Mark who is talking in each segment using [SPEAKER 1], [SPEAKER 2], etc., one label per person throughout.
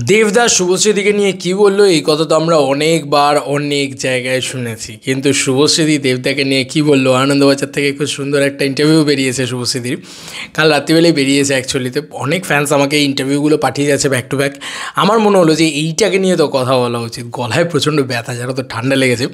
[SPEAKER 1] দেবদাস শুভশ্রীদিকে নিয়ে কি বললো এই কথা তো আমরা অনেকবার অনেক জায়গায় শুনেছি, কিন্তু শুভশ্রীদি দেবদাকে নিয়ে কি বললো, আনন্দবাজার থেকে খুব সুন্দর একটা ইন্টারভিউ বেরিয়েছে শুভশ্রীদির, কাল রাত্রিবেলায় বেরিয়েছে। অ্যাকচুয়ালিতে অনেক ফ্যান্স আমাকে এই ইন্টারভিউগুলো পাঠিয়ে যাচ্ছে ব্যাক টু ব্যাক। আমার মনে হলো যে এইটাকে নিয়ে তো কথা বলা উচিত, গলায় প্রচণ্ড ব্যথা, যারা তো ঠান্ডা লেগেছে,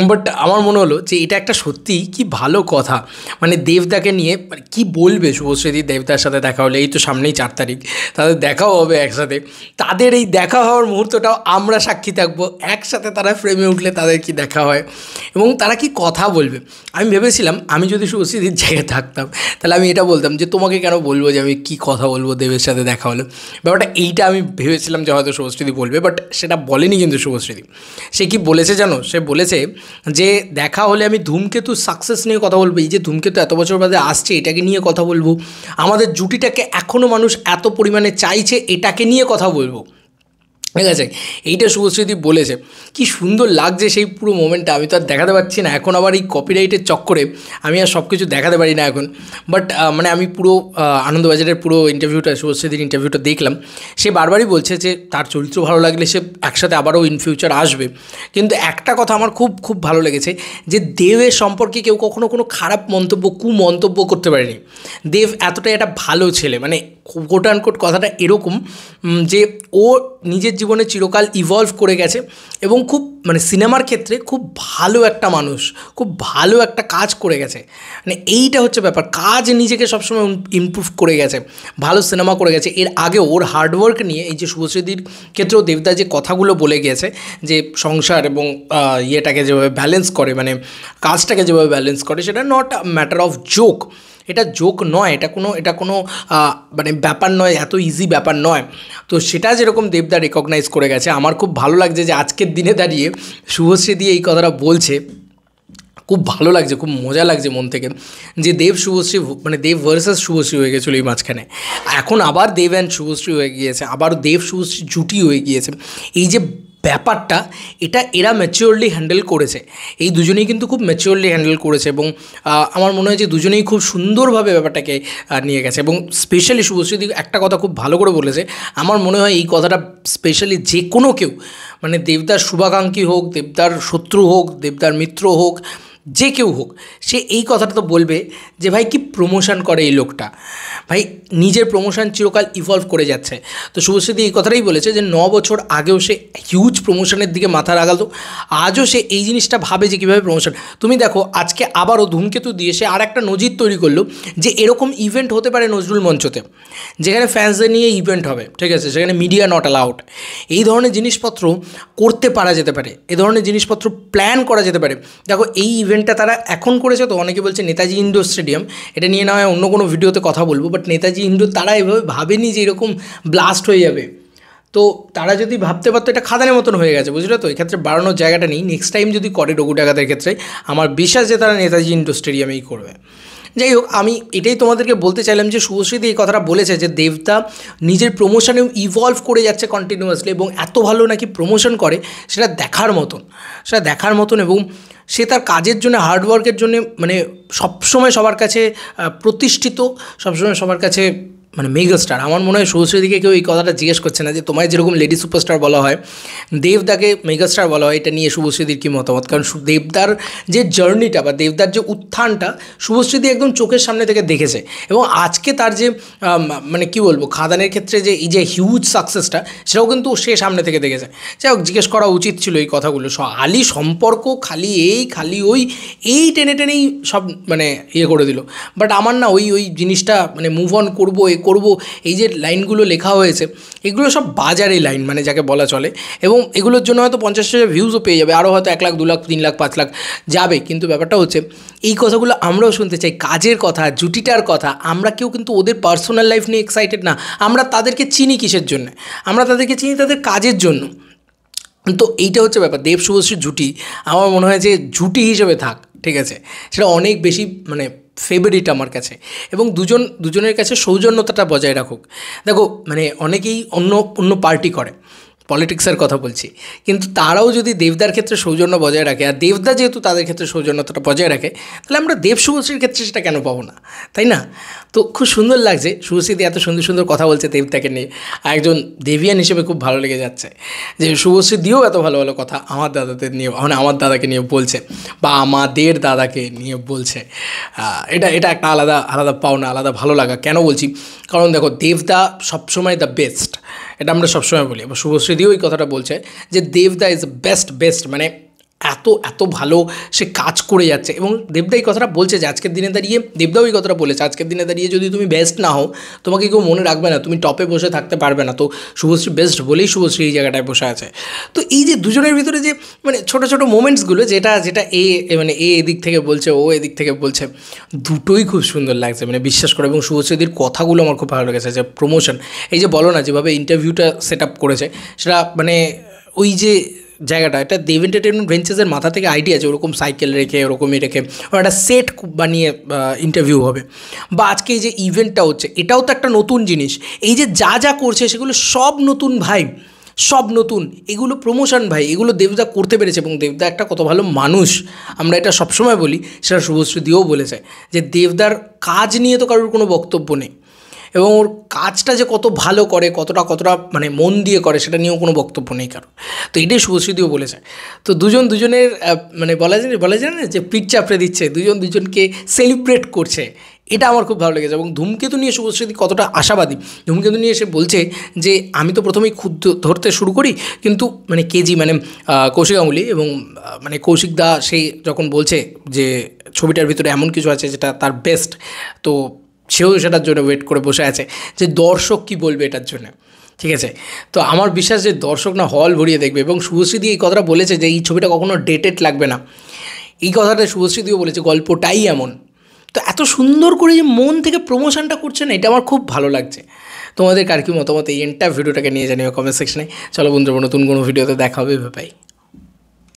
[SPEAKER 1] বাট আমার মনে হলো যে এটা একটা সত্যি কি ভালো কথা। মানে দেবদাকে নিয়ে মানে কী বলবে শুভশ্রীদি, দেবদার সাথে দেখা হলে, এই তো সামনেই 4 তারিখ তাদের দেখাও হবে একসাথে, তাদের এই দেখা হওয়ার মুহূর্তটাও আমরা সাক্ষী থাকবো, একসাথে তারা ফ্রেমে উঠলে তাদের কি দেখা হয় এবং তারা কি কথা বলবে। আমি ভেবেছিলাম আমি যদি শুভশ্রীদির জায়গায় থাকতাম তাহলে আমি এটা বলতাম যে তোমাকে কেন বলবো যে আমি কি কথা বলবো দেবের সাথে দেখা হলে, ব্যাপারটা এইটা আমি ভেবেছিলাম যে হয়তো শুভশ্রীদি বলবে, বাট সেটা বলেনি কিন্তু শুভশ্রীদি। সে কি বলেছে জানো, সে বলেছে যে দেখা হলে আমি ধূমকেতু সাকসেস নিয়ে কথা বলবো, এই যে ধূমকেতু এত বছর বাদে আসছে এটাকে নিয়ে কথা বলবো, আমাদের জুটিটাকে এখনও মানুষ এত পরিমাণে চাইছে এটাকে নিয়ে কথা বলবো। ঠিক আছে, এইটা শুভশ্রীদি বলেছে। কি সুন্দর লাগছে সেই পুরো মোমেন্টটা, আমি তো আর দেখাতে পারছি না এখন, আবার এই কপিরাইটের চক্করে আমি আর সব কিছু দেখাতে পারি না এখন। বাট মানে আমি পুরো আনন্দবাজারের পুরো ইন্টারভিউটা, শুভশ্রীদির ইন্টারভিউটা দেখলাম। সে বারবারই বলছে যে তার চরিত্র ভালো লাগলে সে একসাথে আবারও ইন ফিউচার আসবে। কিন্তু একটা কথা আমার খুব খুব ভালো লেগেছে যে দেবের সম্পর্কে কেউ কখনো কোনো খারাপ মন্তব্য, কুমন্তব্য করতে পারেনি। দেব এতটাই একটা ভালো ছেলে, মানে কোট আনকোট কথাটা এরকম যে ও নিজের জীবনে চিরকাল ইভলভ করে গেছে এবং খুব মানে সিনেমার ক্ষেত্রে খুব ভালো একটা মানুষ, খুব ভালো একটা কাজ করে গেছে। মানে এইটা হচ্ছে ব্যাপার, কাজ নিজেকে সবসময় ইমপ্রুভ করে গেছে, ভালো সিনেমা করে গেছে। এর আগে ওর হার্ডওয়ার্ক নিয়ে এই যে শুভশ্রীদির ক্ষেত্রেও দেবদা যে কথাগুলো বলে গিয়েছে যে সংসার এবং ইয়েটাকে যেভাবে ব্যালেন্স করে, মানে কাজটাকে যেভাবে ব্যালেন্স করে, সেটা not a matter of joke, এটা জোক নয়, এটা কোনো মানে ব্যাপার নয়, এত ইজি ব্যাপার নয়। তো সেটা যেরকম দেবদা রেকগনাইজ করে গেছে, আমার খুব ভালো লাগছে যে আজকের দিনে দাঁড়িয়ে শুভশ্রী এই কথাটা বলছে। খুব ভালো লাগছে, খুব মজা লাগছে মন থেকে যে দেব শুভশ্রী মানে দেব ভার্সেস শুভশ্রী হয়ে গেছিলো এই মাঝখানে, এখন আবার দেব অ্যান্ড শুভশ্রী হয়ে গিয়েছে, আবার দেব শুভশ্রী জুটি হয়ে গিয়েছে। এই যে ব্যাপারটা, এটা এরা ম্যাচিওরলি হ্যান্ডেল করেছে, এই দুজনেই কিন্তু খুব ম্যাচিওরলি হ্যান্ডেল করেছে এবং আমার মনে হয় যে দুজনেই খুব সুন্দরভাবে ব্যাপারটাকে নিয়ে গেছে। এবং স্পেশালি শুভশ্রী একটা কথা খুব ভালো করে বলেছে, আমার মনে হয় এই কথাটা স্পেশালি যে কোনো কেউ, মানে দেবদার শুভাকাঙ্ক্ষী হোক, দেবদার শত্রু হোক, দেবদার মিত্র হোক, যে কেউ হোক, সে এই কথাটা তো বলবে যে ভাই কি প্রমোশন করে এই লোকটা, ভাই নিজের প্রমোশন চিরকাল ইভলভ করে যাচ্ছে। তো শুভশ্রী এই কথাটাই বলেছে যে 9 বছর আগেও সে হিউজ প্রমোশনের দিকে মাথা লাগাতো, আজও সে এই জিনিসটা ভাবে যে কীভাবে প্রমোশন। তুমি দেখো আজকে আবারও ধূমকেতু দিয়ে সে আর একটা নজির তৈরি করলো যে এরকম ইভেন্ট হতে পারে নজরুল মঞ্চতে, যেখানে ফ্যান্সদের নিয়ে ইভেন্ট হবে, ঠিক আছে, সেখানে মিডিয়া নট অ্যালাউড, এই ধরনের জিনিসপত্র করতে পারা যেতে পারে, এ ধরনের জিনিসপত্র প্ল্যান করা যেতে পারে। দেখো এই ইভেন্টটা তারা এখন করেছে, তো অনেকে বলছে নেতাজি ইন্ডোর স্টেডিয়াম, এটা নিয়ে না হয় অন্য কোনো ভিডিওতে কথা বলবো, বাট নেতাজি ইন্ডোর তারা এভাবে ভাবেনি যে এরকম ব্লাস্ট হয়ে যাবে। তো তারা যদি ভাবতে পারতো, এটা খাদানের মতন হয়ে গেছে, বুঝলে তো, এক্ষেত্রে বাড়ানোর জায়গাটা নেই। নেক্সট টাইম যদি করে রঘু ডাকাতের ক্ষেত্রে, আমার বিশ্বাস যে তারা নেতাজি ইন্ডোর স্টেডিয়ামেই করবে। যাই হোক, আমি এটাই তোমাদেরকে বলতে চাইলাম যে শুভশ্রী এই কথাটা বলেছে যে দেবদা নিজের প্রমোশনে ইভলভ করে যাচ্ছে কন্টিনিউয়াসলি এবং এত ভালো নাকি প্রমোশন করে, সেটা দেখার মতন এবং সে তার কাজের জন্য, হার্ডওয়ার্কের জন্য মানে সবসময় সবার কাছে প্রতিষ্ঠিত, সবসময় সবার কাছে মানে মেগাস্টার। আমার মনে হয় শুভশ্রীদিকে কেউ এই কথাটা জিজ্ঞেস করছে না যে তোমায় যেরকম লেডি সুপারস্টার বলা হয়, দেবদাকে মেগাস্টার বলা হয়, এটা নিয়ে শুভশ্রীদির কী মতামত। কারণ দেবদার যে জার্নিটা বা দেবদার যে উত্থানটা শুভশ্রীদি একদম চোখের সামনে থেকে দেখেছে এবং আজকে তার যে মানে কী বলবো, খাদানের ক্ষেত্রে যে এই যে হিউজ সাকসেসটা, সেটাও কিন্তু সে সামনে থেকে দেখেছে। যাই হোক, জিজ্ঞেস করা উচিত ছিল এই কথাগুলো। আলি সম্পর্ক খালি ওই টেনেই সব মানে ইয়ে করে দিল। বাট আমার না ওই জিনিসটা মানে মুভ অন করবো, এই যে লাইনগুলো লেখা হয়েছে, এগুলো সব বাজারে লাইন, মানে যাকে বলা চলে, এবং এগুলোর জন্য হয়তো 50,000 ভিউজও পেয়ে যাবে, আরও হয়তো 1 লাখ, 2 লাখ, 3 লাখ, 5 লাখ যাবে। কিন্তু ব্যাপারটা হচ্ছে এই কথাগুলো আমরাও শুনতে চাই, কাজের কথা, জুটিটার কথা। আমরা কেউ কিন্তু ওদের পার্সোনাল লাইফ নিয়ে এক্সাইটেড না, আমরা তাদেরকে চিনি কিসের জন্য, আমরা তাদেরকে চিনি তাদের কাজের জন্য। তো এইটা হচ্ছে ব্যাপার, দেব শুভশ্রী জুটি আমার মনে হয় যে জুটি হিসেবে থাক, ঠিক আছে, সেটা অনেক বেশি মানে ফেভারিট আমার কাছে। এবং দুজনের কাছে সৌজন্যতাটা বজায় রাখুক। দেখো মানে অনেকেই অন্য পার্টি করে, পলিটিক্সের কথা বলছি, কিন্তু তারাও যদি দেবদার ক্ষেত্রে সৌজন্য বজায় রাখে, আর দেবদা যেহেতু তাদের ক্ষেত্রে সৌজন্যতাটা বজায় রাখে, তাহলে আমরা দেব শুভশ্রীর ক্ষেত্রে সেটা কেন পাবো না, তাই না? তো খুব সুন্দর লাগছে শুভশ্রীদি এত সুন্দর সুন্দর কথা বলছে দেবদাকে নিয়ে, আর একজন দেবিয়ান হিসেবে খুব ভালো লেগে যাচ্ছে যে শুভশ্রী দিয়েও এত ভালো ভালো কথা আমার দাদাদের নিয়ে, মানে আমার দাদাকে নিয়ে বলছে বা আমাদের দাদাকে নিয়ে বলছে। এটা এটা একটা আলাদা আলাদা পাওনা, আলাদা ভালো লাগা। কেন বলছি? কারণ দেখো দেবদা সবসময় দ্য বেস্ট, এটা আমরা সবসময় বলি, এবং শুভশ্রীদিও এই কথাটা বলছে যে দেবদা ইজ বেস্ট বেস্ট, মানে এত এত ভালো সে কাজ করে যাচ্ছে। এবং দেবদা এই কথাটা বলছে যে আজকের দিনে দাঁড়িয়ে, দেবদাও এই কথাটা বলেছে, আজকের দিনে দাঁড়িয়ে যদি তুমি বেস্ট না হও তোমাকে কেউ মনে রাখবে না, তুমি টপে বসে থাকতে পারবে না। তো শুভশ্রী বেস্ট বলেই শুভশ্রী এই জায়গাটায় বসে আছে। তো এই যে দুজনের ভিতরে যে মানে ছোটো ছোটো মোমেন্টসগুলো, যেটা যেটা মানে এদিক থেকে বলছে, ও এদিক থেকে বলছে, দুটোই খুব সুন্দর লাগছে, মানে বিশ্বাস করে। এবং শুভশ্রীদির কথাগুলো আমার খুব ভালো লেগেছে, যে প্রমোশন, এই যে বলো না যেভাবে ইন্টারভিউটা সেট আপ করেছে, সেটা মানে ওই যে জায়গাটা, এটা দেব এন্টারটেনমেন্ট ভেঞ্চার্সের মাথা থেকে আইডিয়া আছে, ওরকম সাইকেল রেখে ওরকমই রেখে একটা সেট বানিয়ে ইন্টারভিউ হবে। বা আজকে এই যে ইভেন্টটা হচ্ছে, এটাও তো একটা নতুন জিনিস। এই যে যা যা করছে সেগুলো সব নতুন ভাই, সব নতুন, এগুলো প্রমোশন ভাই, এগুলো দেবদা করতে পেরেছে। এবং দেবদা একটা কত ভালো মানুষ, আমরা এটা সবসময় বলি, সেটা শুভশ্রী দিয়েও বলেছে যে দেবদার কাজ নিয়ে তো কারোর কোনো বক্তব্য নেই, এবং ওর কাজটা যে কত ভালো করে, কতটা মানে মন দিয়ে করে, সেটা নিয়েও কোনো বক্তব্য নেই কারো। তো এটাই শুভশ্রীদিও বলেছে। তো দুজনের মানে বলা যায় না যে পিঠ চাপড়ে দিচ্ছে, দুজনকে সেলিব্রেট করছে, এটা আমার খুব ভালো লেগেছে। এবং ধূমকেতু নিয়ে শুভশ্রীদি কতটা আশাবাদী, ধূমকেতু নিয়ে সে বলছে যে আমি তো প্রথমেই খুদ ধরতে শুরু করি, কিন্তু মানে কেজি মানে কৌশিক গাঙ্গুলি, এবং মানে কৌশিক দা সেই যখন বলছে যে ছবিটার ভিতরে এমন কিছু আছে যেটা তার বেস্ট, তো সেও সেটার জন্য ওয়েট করে বসে আছে যে দর্শক কী বলবে এটার জন্য, ঠিক আছে? তো আমার বিশ্বাস যে দর্শক না হল ভরিয়ে দেখবে। এবং শুভশ্রীদি এই কথাটা বলেছে যে এই ছবিটা কখনো ডেটেড লাগবে না, এই কথাটা শুভশ্রীদিও বলেছে, গল্পটাই এমন। তো এত সুন্দর করে যে মন থেকে প্রমোশনটা করছে না, এটা আমার খুব ভালো লাগছে। তোমাদের কার কি মতামত এই এন্টার ভিডিওটাকে নিয়ে জানিও কমেন্ট সেকশনে। চলো বন্ধুরা, নতুন কোনো ভিডিওতে দেখা হবে, বাই।